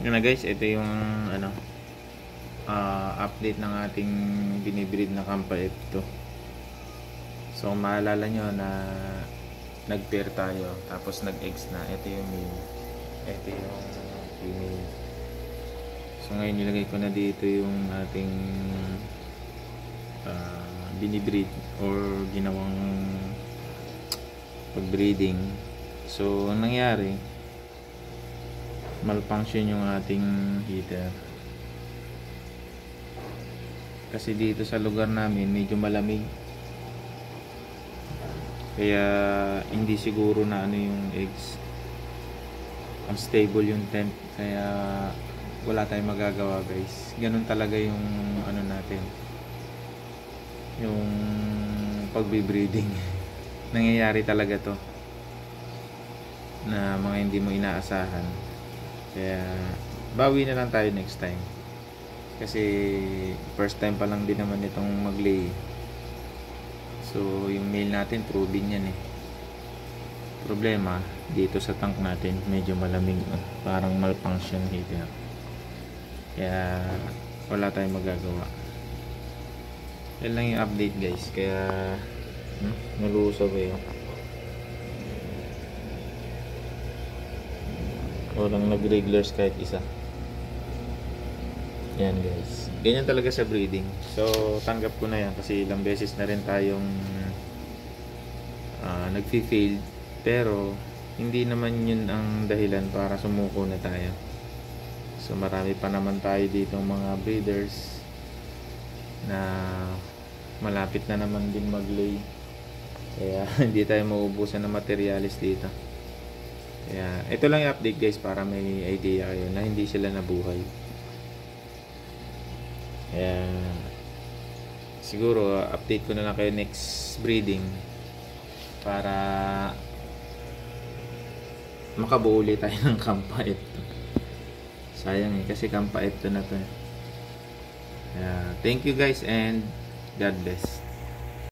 Yun na guys, ito yung ano, update ng ating binibreed na Kampa F2. So kung maalala nyo na nag-pair tayo, tapos nag-eggs na. Ito yung male, ito yung female. So ngayon nilagay ko na dito yung ating binibreed or ginawang pagbreeding. So ang nangyari, malfunction yung ating heater kasi dito sa lugar namin medyo malamig, kaya hindi siguro na ano yung eggs, unstable yung temp, kaya wala tayong magagawa guys. Ganun talaga yung ano natin, yung pagbibreeding. Nangyayari talaga to na mga hindi mo inaasahan. Kaya bawi na lang tayo next time, kasi first time pa lang din naman itong mag-lay. So yung male natin proven yan eh. Problema dito sa tank natin, medyo malamig, parang malfunction heater, kaya wala tayong magagawa. Yan lang yung update guys. Kaya nalusog eh, walang nag-regulars kahit isa. Yan guys, ganyan talaga sa breeding. So tanggap ko na yan kasi ilang beses na rin tayong nagfi-fail, pero hindi naman yun ang dahilan para sumuko na tayo. So marami pa naman tayo dito mga breeders na malapit na naman din mag-lay, kaya hindi tayo mauubusan ng materialis dito. Kaya ito lang yung update guys, para may idea kayo na hindi sila nabuhay. Kaya siguro update ko na lang kayo next breeding para makabuo ulit tayo ng Kampa F2. Sayang eh, kasi Kampa F2 na to. Thank you guys and God bless.